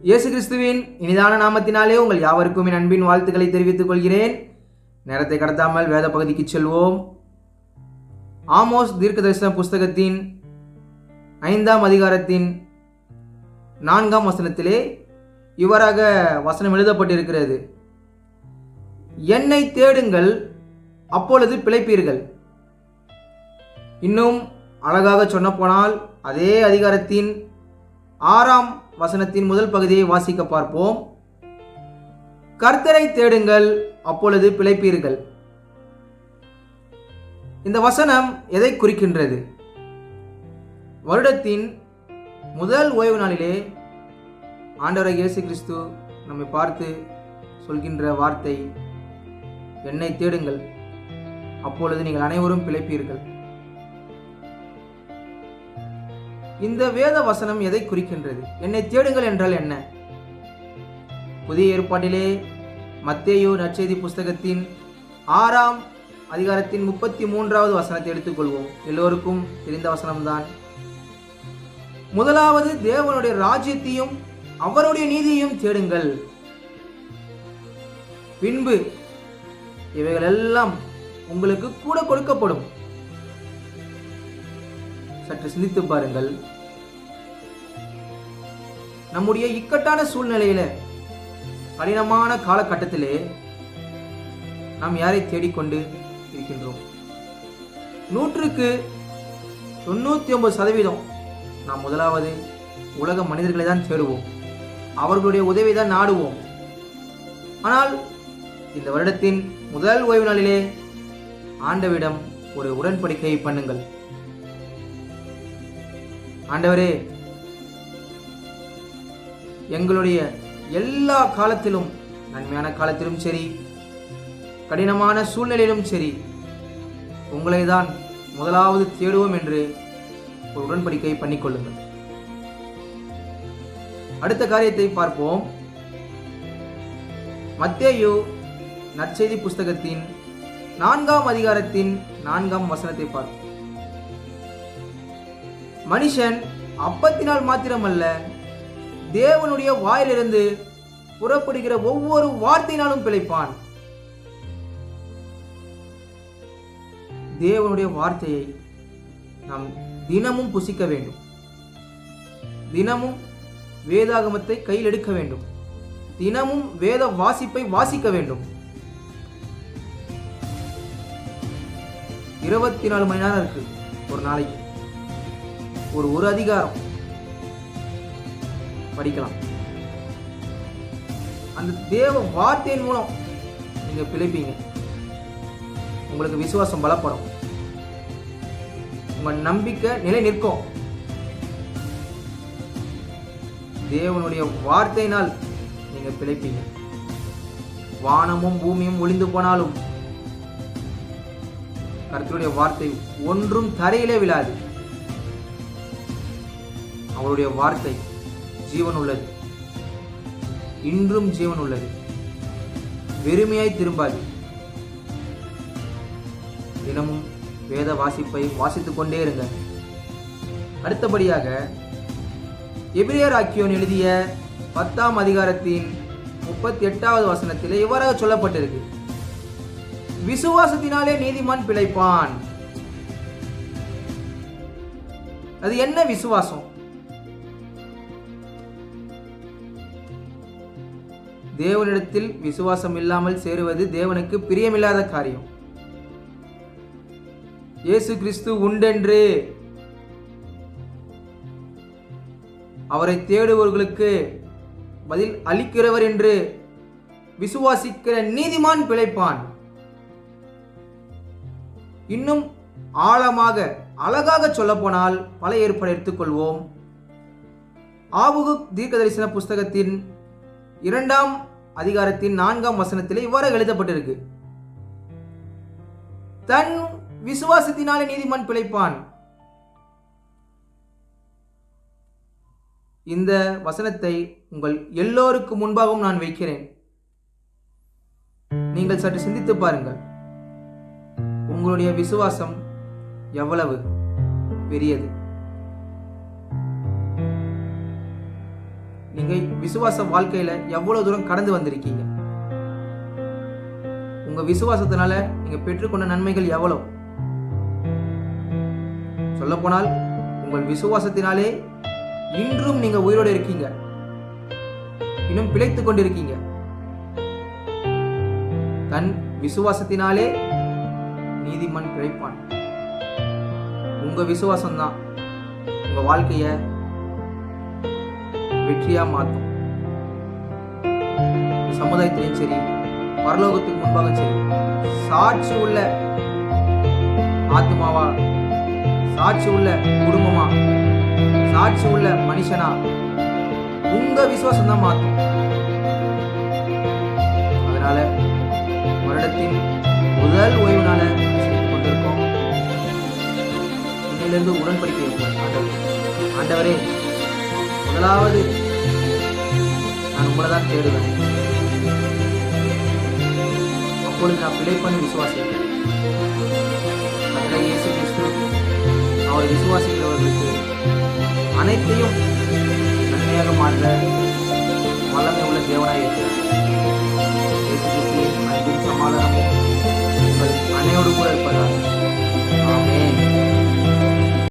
இயேசு கிறிஸ்துவின் இனிதான நாமத்தினாலே உங்கள் யாவருக்கும் என் அன்பின் வாழ்த்துக்களை தெரிவித்துக் கொள்கிறேன். நேரத்தை கடத்தாமல் வேத பகுதிக்கு செல்வோம். ஆமோஸ் தீர்க்கதரிசன புஸ்தகத்தின் 5ஆம் அதிகாரத்தின் 4ஆம் வசனத்திலே இவ்வாறாக வசனம் எழுதப்பட்டிருக்கிறது. என்னை தேடுங்கள், அப்பொழுது பிழைப்பீர்கள். இன்னும் அழகாக சொன்னபோனால் அதே அதிகாரத்தின் 6ஆம் வசனத்தின் முதல் பகுதியை வாசிக்க பார்ப்போம். கர்த்தரை தேடுங்கள், அப்பொழுது பிழைப்பீர்கள். இந்த வசனம் எதை குறிக்கின்றது? வருடத்தின் முதல் ஓய்வு நாளிலே ஆண்டவராகிய இயேசு கிறிஸ்து நம்மை பார்த்து சொல்கின்ற வார்த்தை, என்னை தேடுங்கள், அப்பொழுது நீங்கள் அனைவரும் பிழைப்பீர்கள். இந்த வேத வசனம் எதை குறிக்கின்றது? என்னை தேடுங்கள் என்றால் என்ன? புதிய ஏற்பாட்டிலே மத்தேயு நற்செய்தி புஸ்தகத்தின் 6ஆம் அதிகாரத்தின் 33வது வசனத்தை எடுத்துக்கொள்வோம். எல்லோருக்கும் தெரிந்த வசனம்தான். முதலாவது தேவனுடைய ராஜ்யத்தையும் அவருடைய நீதியையும் தேடுங்கள், பின்பு இவைகள் எல்லாம் உங்களுக்கு கூட கொடுக்கப்படும். சற்று சிந்தித்து பாருங்கள். நம்முடைய இக்கட்டான சூழ்நிலையில, கடினமான காலகட்டத்திலே நாம் யாரை தேடிக்கொண்டு இருக்கின்றோம்? 100க்கு 99% நாம் முதலாவது உலக மனிதர்களை தான் தேடுவோம், அவர்களுடைய உதவி தான் நாடுவோம். ஆனால் இந்த வருடத்தின் முதல் ஓய்வு நாளிலே ஆண்டவரிடம் ஒரு உடன்படிக்கையை பண்ணுங்கள். ஆண்டவரே, எங்களுடைய எல்லா காலத்திலும், நன்மையான காலத்திலும் சரி, கடினமான சூழ்நிலையிலும் சரி, உங்களை தான் முதலாவது தேடுவோம் என்று ஒரு உடன்படிக்கை பண்ணிக்கொள்ளுங்கள். அடுத்த காரியத்தை பார்ப்போம். மத்தேயு நற்செய்தி புஸ்தகத்தின் 4ஆம் அதிகாரத்தின் 4ஆம் வசனத்தை பார்ப்போம். மனுஷன் அப்பத்தினால் மாத்திரமல்ல, தேவனுடைய வாயிலிருந்து புறப்படுகிற ஒவ்வொரு வார்த்தையினாலும் பிழைப்பான். தேவனுடைய வார்த்தையை நாம் தினமும் புசிக்க வேண்டும். தினமும் வேதாகமத்தை கையில் எடுக்க வேண்டும். தினமும் வேத வாசிப்பை வாசிக்க வேண்டும். 24 மணி நேரம் இருக்கு ஒரு நாளைக்கு. ஒரு அதிகாரம் படிக்கலாம். அந்த தேவ வார்த்தையின் மூலம் நீங்க பிழைப்பீங்க. உங்களுக்கு விசுவாசம் பலப்படும். உங்க நம்பிக்கை நிலை நிற்கும். தேவனுடைய வார்த்தையினால் நீங்க பிழைப்பீங்க. வானமும் பூமியும் ஒளிந்து போனாலும் கர்த்தருடைய வார்த்தை ஒன்றும் தரையிலே விழாது. அவருடைய வார்த்தை ஜீவன் உள்ளது, இன்றும் ஜீவன் உள்ளது, வெறுமையாய் திரும்பாது. தினமும் வேத வாசிப்பை வாசித்துக் கொண்டே இருங்க. அடுத்தபடியாக எபிரேயர் ஆக்கியோன் எழுதிய 10ஆம் அதிகாரத்தின் 38வது வசனத்திலே இவ்வாறாக சொல்லப்பட்டிருக்கு, விசுவாசத்தினாலே நீதிமான் பிழைப்பான். அது என்ன விசுவாசம்? தேவனிடத்தில் விசுவாசம் இல்லாமல் சேருவது தேவனுக்கு பிரியமில்லாத காரியம். இயேசு கிறிஸ்து உண்டென்று, அவரை தேடுபவர்களுக்கு பதில் அளிக்கிறவர் என்று விசுவாசிக்கிற நீதிமான் பிழைப்பான். இன்னும் ஆழமாக அழகாக சொல்ல போனால் பழைய ஏற்பாடு எடுத்துக்கொள்வோம். ஆபகுக் தீர்க்கதரிசன புஸ்தகத்தின் 2ஆம் அதிகாரத்தின் 4ஆம் வசனத்திலே இவ்வாறு எழுதப்பட்டிருக்கு, தன் விசுவாசத்தினாலே நீதிமான் பிழைப்பான். இந்த வசனத்தை உங்கள் எல்லோருக்கும் முன்பாகவும் நான் வைக்கிறேன். நீங்கள் சற்று சிந்தித்து பாருங்கள். உங்களுடைய விசுவாசம் எவ்வளவு பெரியது? நீங்க விசுவாச வாழ்க்கையில எவ்வளவு தூரம் கடந்து வந்திருக்கீங்க? உங்க விசுவாசத்தினால நீங்க பெற்றுக்கொண்ட நன்மைகள் எவ்வளவு? சொல்லப்போனால் உங்கள் விசுவாசத்தினாலே இன்றும் நீங்க உயிரோடு இருக்கீங்க, இன்னும் பிழைத்துக் கொண்டிருக்கீங்க. தன் விசுவாசத்தினாலே நீதிமான் பிழைப்பான். உங்க விசுவாசம் தான் உங்க வாழ்க்கைய வெற்றியா மாற்றும். சமுதாயத்திலும் சரி, பரலோகத்துக்கு முன்பாக சரி, சாட்சி உள்ள ஆத்மாவா, சாட்சி உள்ள குடும்பமா, சாட்சி உள்ள மனுஷனா, உங்க விசுவாசம் தான் மாற்றும். அதனால வருடத்தின் முதல் ஓய்வு நாள கொண்டிருக்கோம். இன்னிலிருந்து உடன்படிக்கை ஆண்டவரே, முதலாவது நான் உங்களை தான் தேடுவேன். அப்பொழுது நான் பிழைப்பேன் விசுவாசிக்கிறேன். இயேசு கிறிஸ்து அவர் விசுவாசிக்கிறவர்களுக்கு அனைத்தையும் நன்மையாக மாற்ற வல்லமை உள்ள தேவனாய் இருக்கிறார்.